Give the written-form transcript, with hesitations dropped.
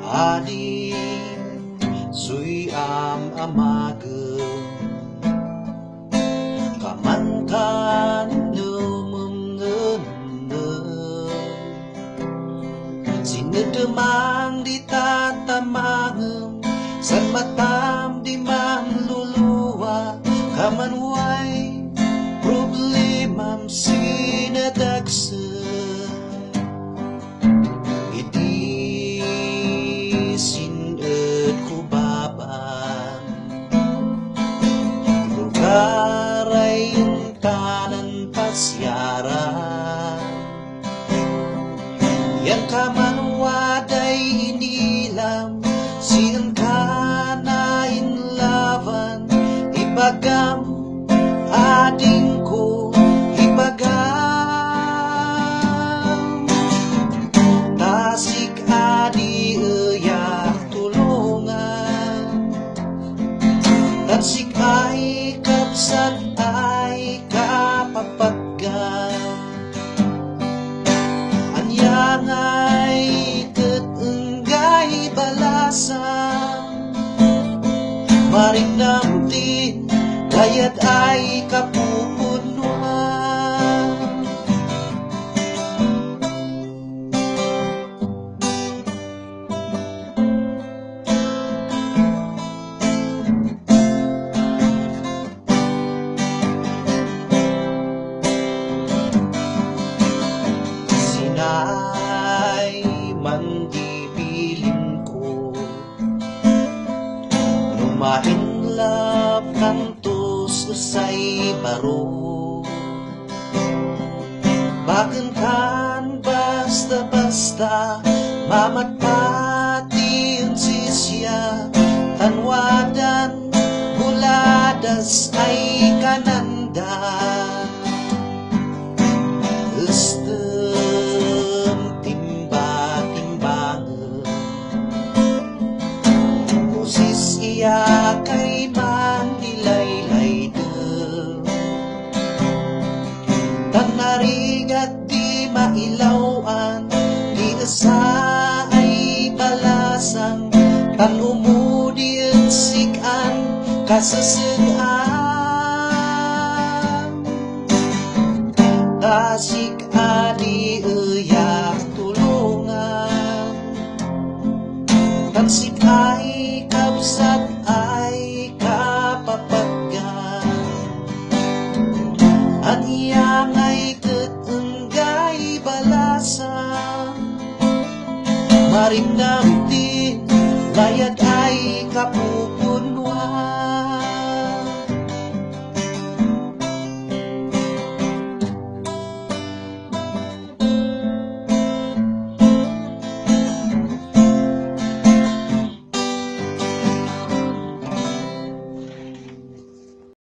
Adi sui amagem kamantan sinedemang di tatamangem san matam di manluluwa kamanway problemam sinadagse idi sined ko baban lugar ay yung tanan pasyaran yang kamanwaday inilam siyan ka na inlaban ibagam ading ko ibagam tasik adi eyak tulungan tansik ay kapsat ay kapapaggan anyangay ketenggay balasan maring namtin layat ay kapupunuan sinay mandibilin ko lumainlap kantos usay baro baken kan basta-basta mamatpati ang sisya tanwadan buladas ay kanandan estem timba-timbangan musis iya kay mandilaylay tanarigat di mailawan di asa ay balasang tan umudi ang sikan kasasagaan tasik adi eyak tulungan tansik ay kapsat ay kapapaggan aniyang ay ketenggay balasan maring namtin layad ay kapu